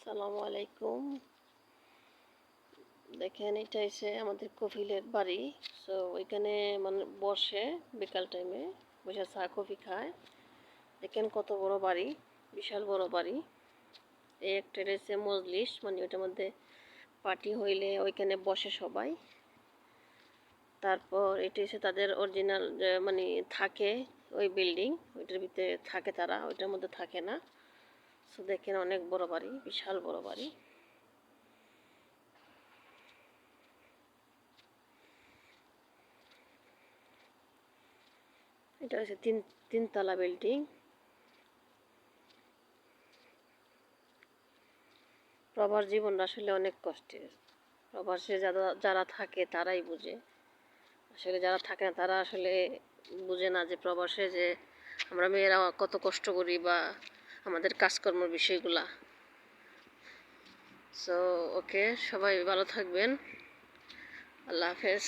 আসসালামু আলাইকুম। দেখেন এটা হচ্ছে আমাদের কফিলের বাড়ি। সো ওইখানে মানে বসে বিকাল টাইমে বসে চা কফি খায়। দেখেন কত বড় বাড়ি, বিশাল বড় বাড়ি। এই একটা রয়েছে মজলিস, মানে ওইটার মধ্যে পার্টি হইলে ওইখানে বসে সবাই। তারপর এটা হচ্ছে তাদের অরিজিনাল মানে থাকে ওই বিল্ডিং, ওইটার ভিতরে থাকে তারা, ওইটার মধ্যে থাকে না। সো দেখেন অনেক বড় বাড়ি, বিশাল বড় বাড়ি। এটা হচ্ছে তিনতলা বিল্ডিং। প্রবাস জীবন আসলে অনেক কষ্টের। প্রবাসে যারা থাকে তারাই বুঝে। আসলে যারা থাকে না তারা আসলে বুঝে না যে প্রবাসে যে আমরা মেয়েরা কত কষ্ট করি বা আমাদের কাজকর্মের বিষয়গুলা। সো ওকে, সবাই ভালো থাকবেন। আল্লাহ হাফেজ।